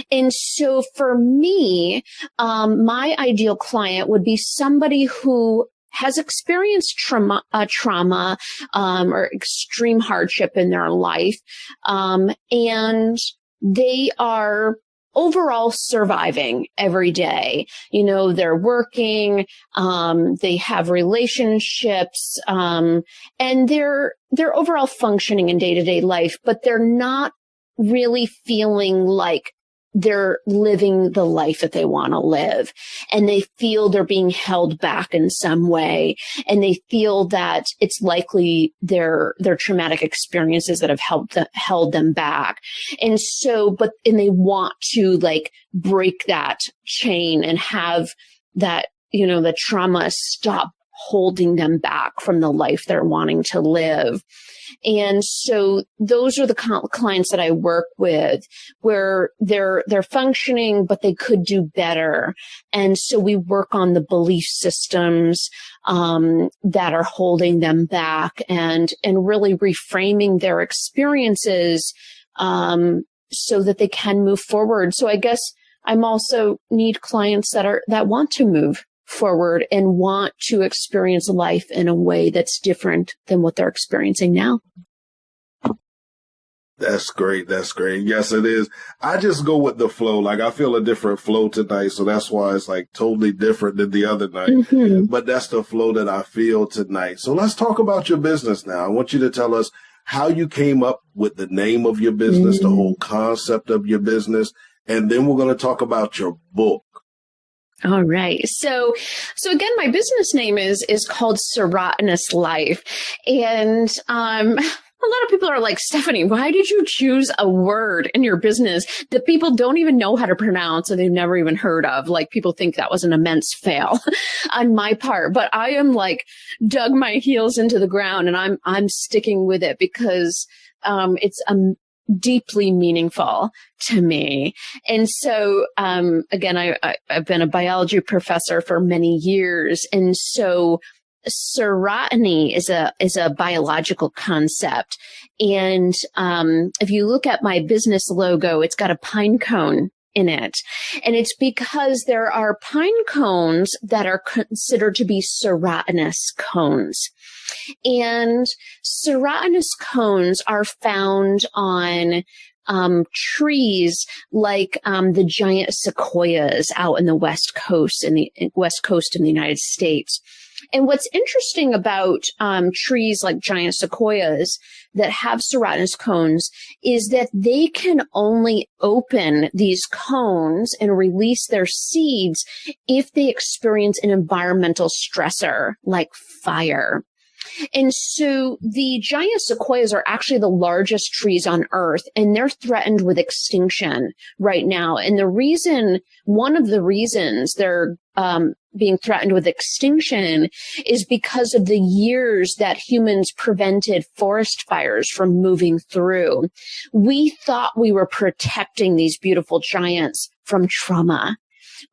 And so for me, my ideal client would be somebody who has experienced trauma or extreme hardship in their life, and they are overall surviving every day. You know, they're working, they have relationships, and they're overall functioning in day-to-day life, but they're not really feeling like they're living the life that they want to live. And they feel they're being held back in some way. And they feel that it's likely their traumatic experiences that have held them back. And so, and they want to like break that chain and have that, you know, the trauma stop holding them back from the life they're wanting to live. And so those are the clients that I work with where they're functioning, but they could do better. And so we work on the belief systems, that are holding them back and really reframing their experiences, so that they can move forward. So I guess I'm also need clients that want to move forward and want to experience life in a way that's different than what they're experiencing now. That's great. That's great. Yes, it is. I just go with the flow. Like I feel a different flow tonight. So that's why it's like totally different than the other night. Mm-hmm. But that's the flow that I feel tonight. So let's talk about your business now. I want you to tell us how you came up with the name of your business, the whole concept of your business. And then we're going to talk about your book. All right. So again, my business name is called Serotinous Life. And, a lot of people are like, Stephanie, why did you choose a word in your business that people don't even know how to pronounce or they've never even heard of? Like people think that was an immense fail on my part, but I am like dug my heels into the ground and I'm sticking with it because, it's deeply meaningful to me. And so, again, I've been a biology professor for many years. And so serotiny is a biological concept. And, if you look at my business logo, it's got a pine cone in it. And it's because there are pine cones that are considered to be serotinous cones. And serotinous cones are found on trees like the giant sequoias out in the West Coast in the United States. And what's interesting about trees like giant sequoias, that have serotinous cones is that they can only open these cones and release their seeds if they experience an environmental stressor like fire. And so the giant sequoias are actually the largest trees on Earth, and they're threatened with extinction right now. And one of the reasons they're being threatened with extinction is because of the years that humans prevented forest fires from moving through. We thought we were protecting these beautiful giants from trauma.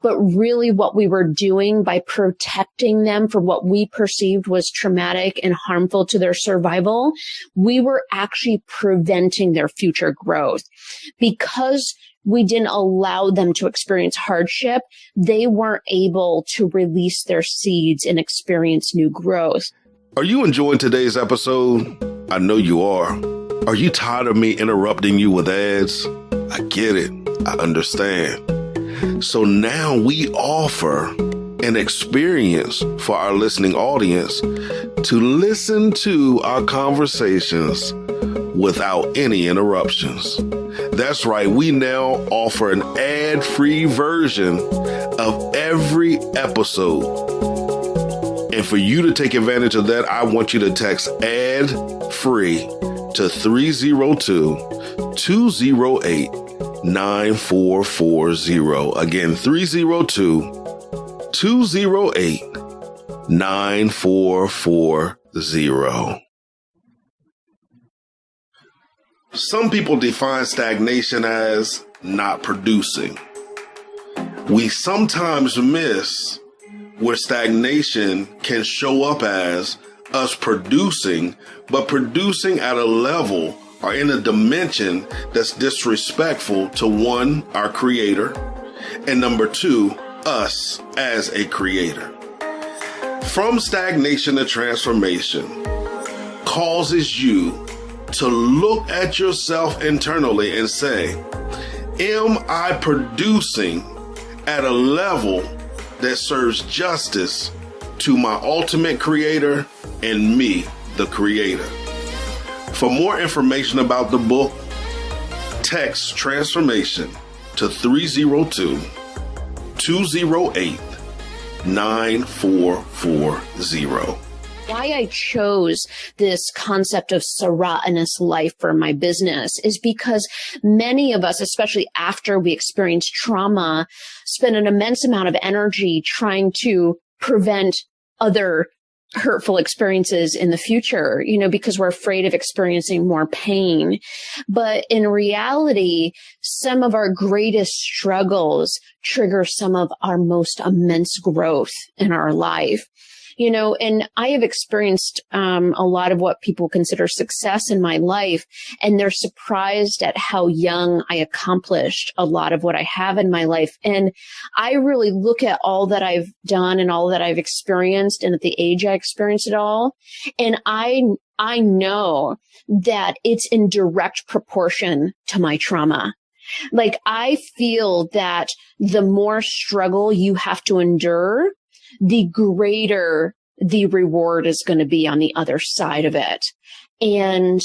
But really what we were doing by protecting them from what we perceived was traumatic and harmful to their survival, we were actually preventing their future growth. Because we didn't allow them to experience hardship, they weren't able to release their seeds and experience new growth. Are you enjoying today's episode? I know you are. Are you tired of me interrupting you with ads? I get it. I understand. So now we offer an experience for our listening audience to listen to our conversations without any interruptions. That's right. We now offer an ad-free version of every episode. And for you to take advantage of that, I want you to text ad-free to 302-208-9440. Again, 302-208-9440. Some people define stagnation as not producing. We sometimes miss where stagnation can show up as us producing, but producing at a level or in a dimension that's disrespectful to one, our creator, and number two, us as a creator. From stagnation to transformation causes you to look at yourself internally and say, am I producing at a level that serves justice to my ultimate creator and me, the creator? For more information about the book, text transformation to 302-208-9440. Why I chose this concept of serotinous life for my business is because many of us, especially after we experience trauma, spend an immense amount of energy trying to prevent other hurtful experiences in the future, because we're afraid of experiencing more pain. But in reality, some of our greatest struggles trigger some of our most immense growth in our life. And I have experienced a lot of what people consider success in my life, and they're surprised at how young I accomplished a lot of what I have in my life. And I really look at all that I've done and all that I've experienced, and at the age I experienced it all, and I know that it's in direct proportion to my trauma. Like, I feel that the more struggle you have to endure, the greater the reward is going to be on the other side of it. And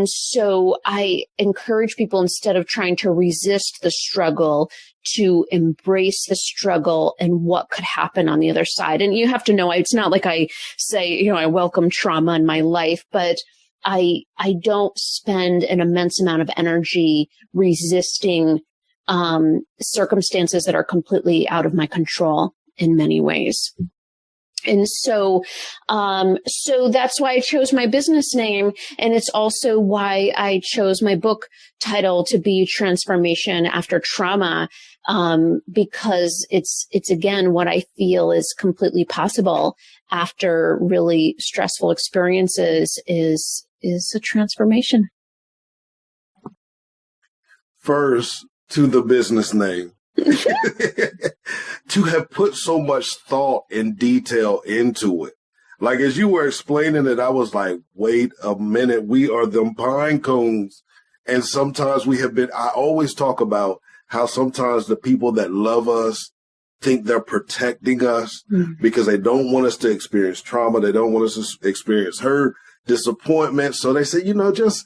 so I encourage people, instead of trying to resist the struggle, to embrace the struggle and what could happen on the other side. And you have to know, it's not like I say, I welcome trauma in my life, but I don't spend an immense amount of energy resisting circumstances that are completely out of my control in many ways. And so that's why I chose my business name. And it's also why I chose my book title to be Transformation After Trauma, because it's again, what I feel is completely possible after really stressful experiences is a transformation. First, to the business name. To have put so much thought and detail into it. Like, as you were explaining it, I was like, wait a minute, we are them pine cones. And sometimes I always talk about how sometimes the people that love us think they're protecting us because they don't want us to experience trauma. They don't want us to experience hurt. disappointment. So they say, just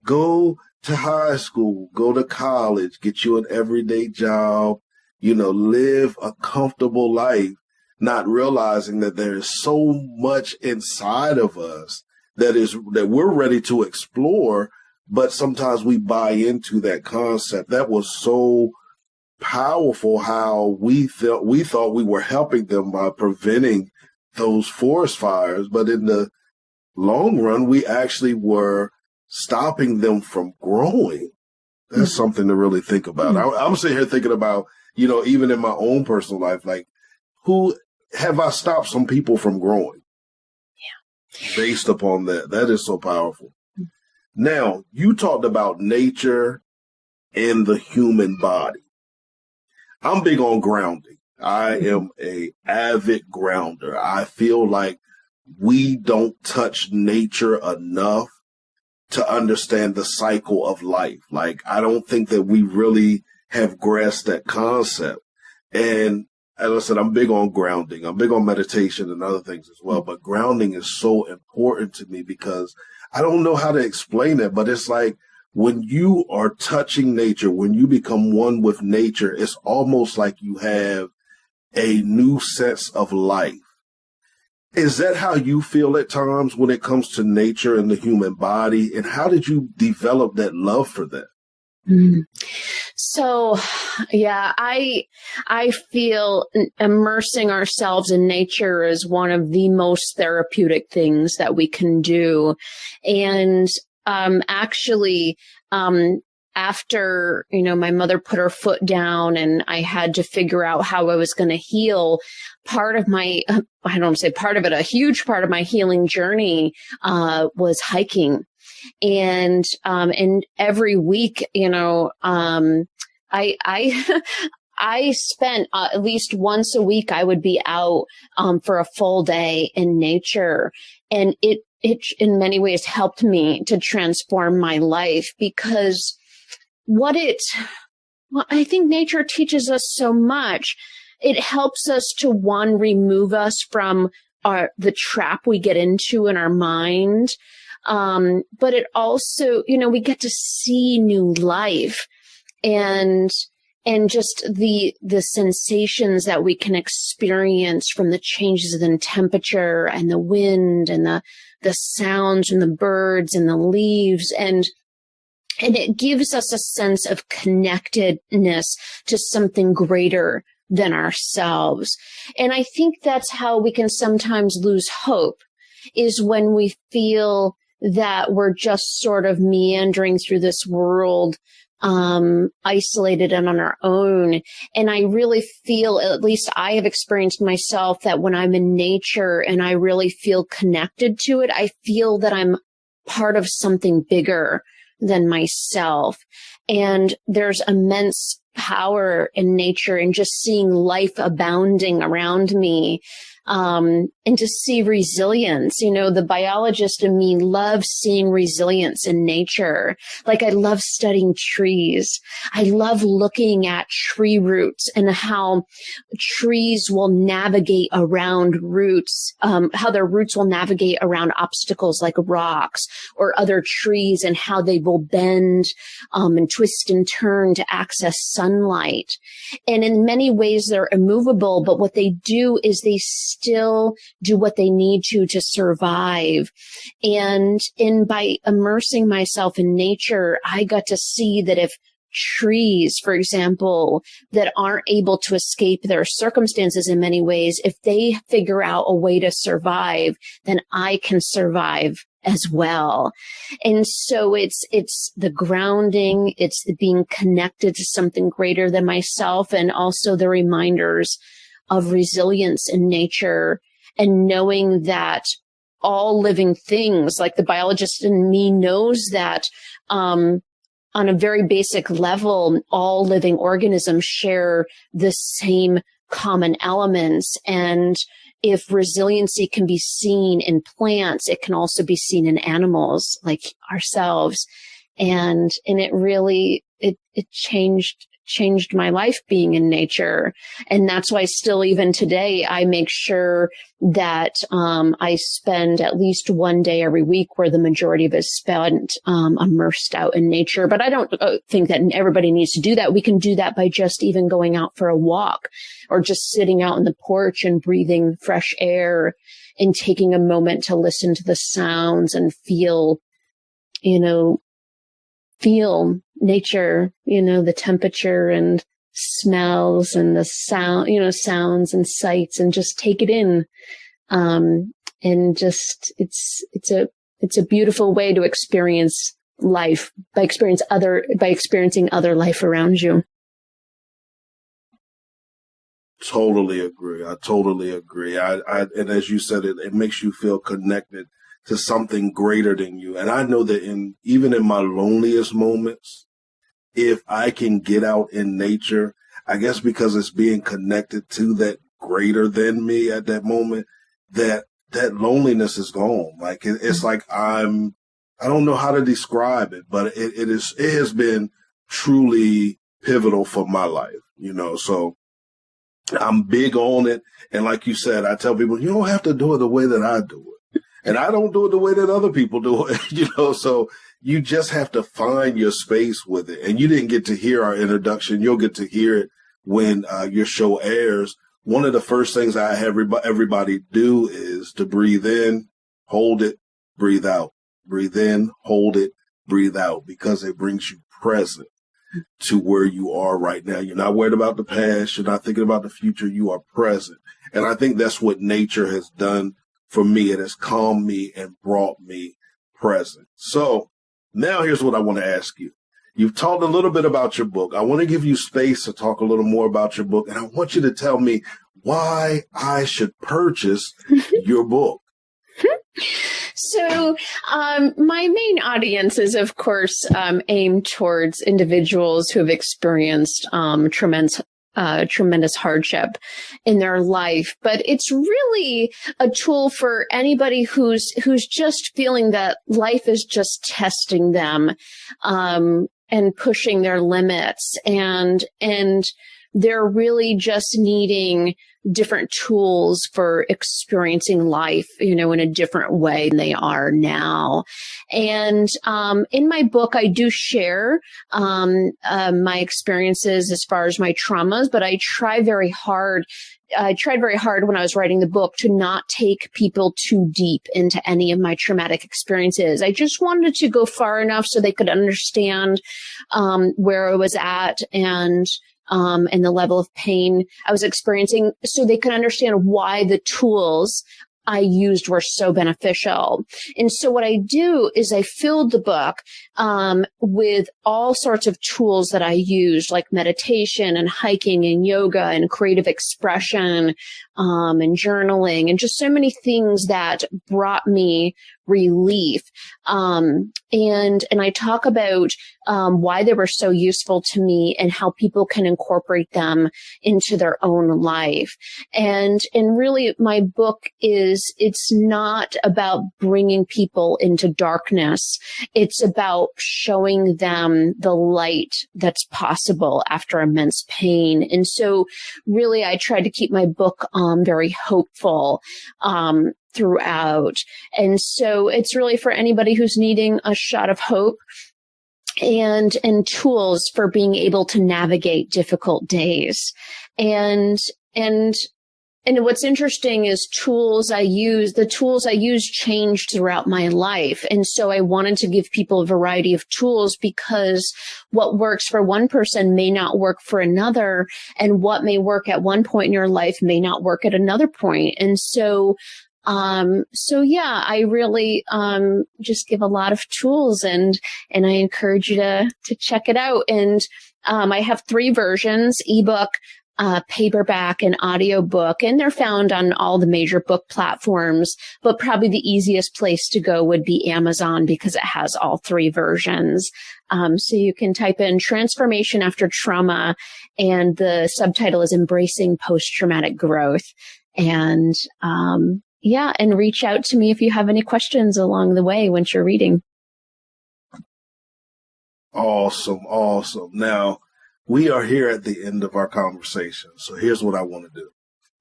go to high school, go to college, get you an everyday job, live a comfortable life, not realizing that there is so much inside of us that we're ready to explore, but sometimes we buy into that concept. That was so powerful how we thought we were helping them by preventing those forest fires, but in the long run, we actually were stopping them from growing. That's something to really think about. I'm sitting here thinking about, even in my own personal life, like, who have I stopped some people from growing? Yeah. Based upon that. That is so powerful. Now, you talked about nature and the human body. I'm big on grounding. I am a avid grounder. I feel like we don't touch nature enough to understand the cycle of life. Like, I don't think that we really have grasped that concept. And as I said, I'm big on grounding. I'm big on meditation and other things as well. But grounding is so important to me because I don't know how to explain it, but it's like when you are touching nature, when you become one with nature, it's almost like you have a new sense of life. Is that how you feel at times when it comes to nature and the human body? And how did you develop that love for that? So, yeah, I feel immersing ourselves in nature is one of the most therapeutic things that we can do. And actually, after, my mother put her foot down and I had to figure out how I was going to heal, part of my, I don't say part of it, a huge part of my healing journey was hiking. And every week, I spent at least once a week, I would be out for a full day in nature. And it in many ways helped me to transform my life because I think nature teaches us so much. It helps us to, one, remove us from the trap we get into in our mind. But it also, we get to see new life and just the sensations that we can experience from the changes in temperature and the wind and the sounds and the birds and the leaves. And it gives us a sense of connectedness to something greater than ourselves. And I think that's how we can sometimes lose hope, is when we feel that we're just sort of meandering through this world, isolated and on our own. And I really feel, at least I have experienced myself, that when I'm in nature and I really feel connected to it, I feel that I'm part of something bigger than myself. And there's immense power in nature and just seeing life abounding around me. And to see resilience, the biologist in me loves seeing resilience in nature. Like, I love studying trees. I love looking at tree roots and how trees will navigate around roots, how their roots will navigate around obstacles like rocks or other trees, and how they will bend, and twist and turn to access sunlight. And in many ways, they're immovable, but what they do is they still do what they need to survive. And by immersing myself in nature, I got to see that if trees, for example, that aren't able to escape their circumstances in many ways, if they figure out a way to survive, then I can survive as well. And so it's the grounding, it's the being connected to something greater than myself, and also the reminders of resilience in nature, and knowing that all living things, like the biologist in me knows that, on a very basic level, all living organisms share the same common elements. And if resiliency can be seen in plants, it can also be seen in animals like ourselves. And it really, it changed changed my life being in nature. And that's why still even today, I make sure that I spend at least one day every week where the majority of it is spent immersed out in nature. But I don't think that everybody needs to do that. We can do that by just even going out for a walk or just sitting out on the porch and breathing fresh air and taking a moment to listen to the sounds and feel nature, the temperature and smells and the sound, sounds and sights, and just take it in. And just, it's a beautiful way to experience life by experiencing other life around you. Totally agree. I totally agree. And as you said, it makes you feel connected to something greater than you. And I know that even in my loneliest moments, if I can get out in nature, I guess because it's being connected to that greater than me at that moment, that loneliness is gone. Like it's like I don't know how to describe it, but it has been truly pivotal for my life, so I'm big on it. And like you said, I tell people, you don't have to do it the way that I do it. And I don't do it the way that other people do it, so you just have to find your space with it. And you didn't get to hear our introduction. You'll get to hear it when your show airs. One of the first things I have everybody do is to breathe in, hold it, breathe out. Breathe in, hold it, breathe out, because it brings you present to where you are right now. You're not worried about the past. You're not thinking about the future. You are present. And I think that's what nature has done for me. It has calmed me and brought me present. So now here's what I want to ask you. You've talked a little bit about your book. I want to give you space to talk a little more about your book. And I want you to tell me why I should purchase your book. So my main audience is, of course, aimed towards individuals who have experienced tremendous hardship in their life. But it's really a tool for anybody who's just feeling that life is just testing them and pushing their limits, and they're really just needing different tools for experiencing life, in a different way than they are now. And in my book, I do share my experiences as far as my traumas, but I tried very hard when I was writing the book to not take people too deep into any of my traumatic experiences. I just wanted to go far enough so they could understand where I was at and the level of pain I was experiencing, so they could understand why the tools I used were so beneficial. And so what I do is I filled the book with all sorts of tools that I used, like meditation and hiking and yoga and creative expression and journaling, and just so many things that brought me relief. And I talk about why they were so useful to me and how people can incorporate them into their own life. And really my book it's not about bringing people into darkness. It's about showing them the light that's possible after immense pain. And so really I tried to keep my book very hopeful throughout. And so it's really for anybody who's needing a shot of hope and tools for being able to navigate difficult days. And what's interesting is the tools I use changed throughout my life. And so I wanted to give people a variety of tools, because what works for one person may not work for another, and what may work at one point in your life may not work at another point. And so yeah, I really, just give a lot of tools, and I encourage you to check it out. And, I have 3 versions: ebook, paperback, and audiobook, and they're found on all the major book platforms, but probably the easiest place to go would be Amazon, because it has all 3 versions. So you can type in Transformation After Trauma, and the subtitle is Embracing Post-Traumatic Growth. And, and reach out to me if you have any questions along the way once you're reading. Awesome. Now, we are here at the end of our conversation. So here's what I want to do.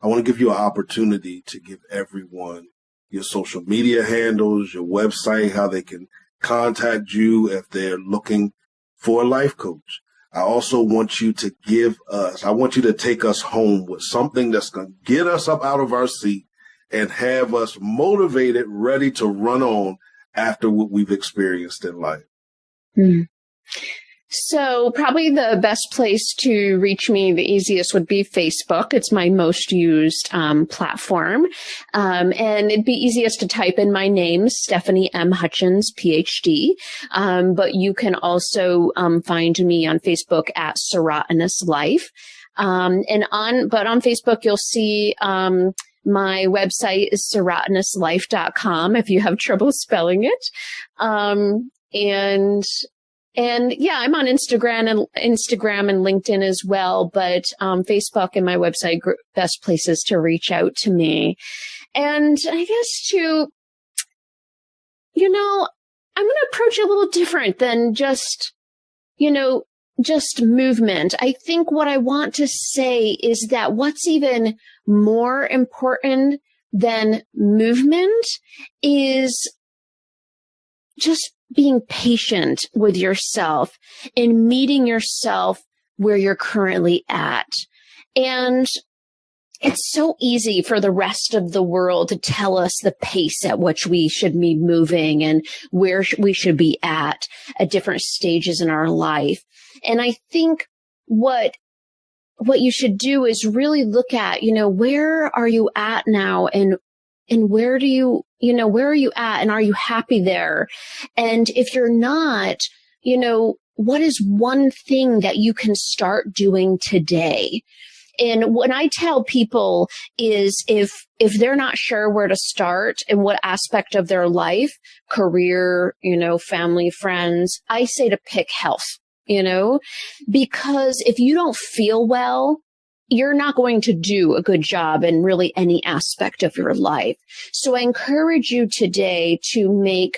I want to give you an opportunity to give everyone your social media handles, your website, how they can contact you if they're looking for a life coach. I also want you to I want you to take us home with something that's going to get us up out of our seat and have us motivated, ready to run on after what we've experienced in life. So probably the best place to reach me, the easiest would be Facebook. It's my most used platform. And it'd be easiest to type in my name, Stephanie M. Hutchins, Ph.D. But you can also find me on Facebook at Serotinous Life. On Facebook, you'll see my website is serotonouslife.com if you have trouble spelling it. And yeah, I'm on Instagram and LinkedIn as well, but Facebook and my website, best places to reach out to me. And I guess I'm going to approach it a little different than just movement. I think what I want to say is that what's even more important than movement is just being patient with yourself and meeting yourself where you're currently at. And it's so easy for the rest of the world to tell us the pace at which we should be moving and where we should be at different stages in our life. And I think what you should do is really look at, where are you at now and where are you at and are you happy there? And if you're not, what is one thing that you can start doing today? And what I tell people is if they're not sure where to start and what aspect of their life, career, family, friends, I say to pick health, because if you don't feel well, you're not going to do a good job in really any aspect of your life. So I encourage you today to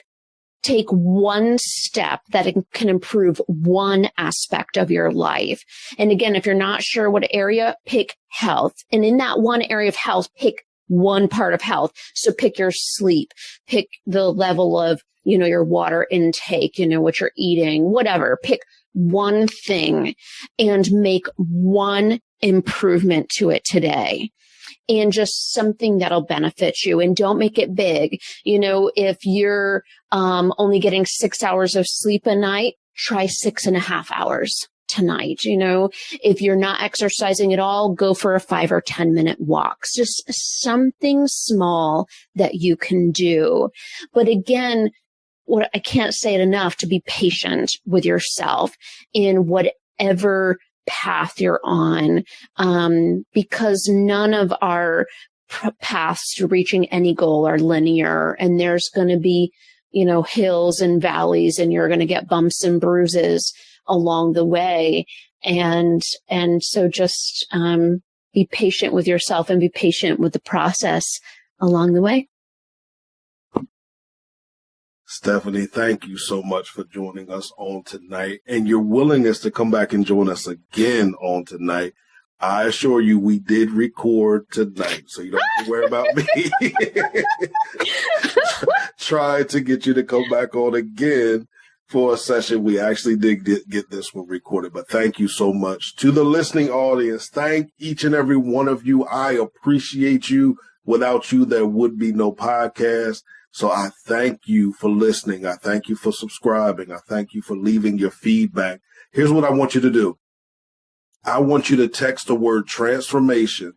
take one step that can improve one aspect of your life. And again, if you're not sure what area, pick health. And in that one area of health, pick one part of health. So pick your sleep, pick the level of, your water intake, what you're eating, whatever. Pick one thing and make one improvement to it today, and just something that'll benefit you. And don't make it big. If you're only getting 6 hours of sleep a night, try 6.5 hours tonight. If you're not exercising at all, go for a 5 or 10 minute walks. Just something small that you can do. But again, what I can't say it enough, to be patient with yourself in whatever path you're on, because none of our paths to reaching any goal are linear, and there's going to be, hills and valleys, and you're going to get bumps and bruises along the way. And so just, be patient with yourself and be patient with the process along the way. Stephanie, thank you so much for joining us on tonight and your willingness to come back and join us again on tonight. I assure you, we did record tonight, so you don't have to worry about me. Try to get you to come back on again for a session. We actually did get this one recorded, but thank you so much. To the listening audience, thank each and every one of you. I appreciate you. Without you, there would be no podcast. So I thank you for listening. I thank you for subscribing. I thank you for leaving your feedback. Here's what I want you to do. I want you to text the word transformation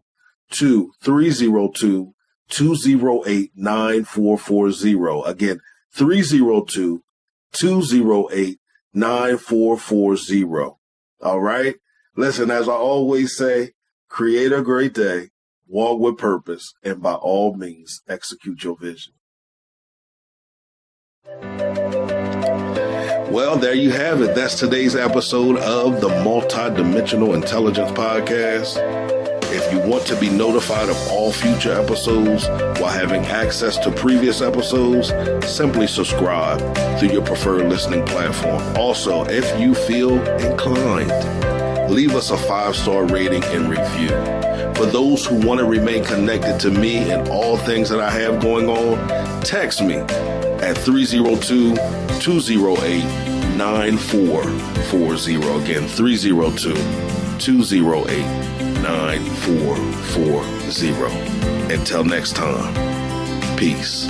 to 302-208-9440. Again, 302-208-9440. All right. Listen, as I always say, create a great day, walk with purpose, and by all means, execute your vision. Well, there you have it. That's today's episode of the Multidimensional Intelligence Podcast. If you want to be notified of all future episodes while having access to previous episodes, simply subscribe through your preferred listening platform. Also, if you feel inclined, leave us a 5-star rating and review. For those who want to remain connected to me and all things that I have going on, text me at 302-208-9440. Again, 302-208-9440. Until next time, peace.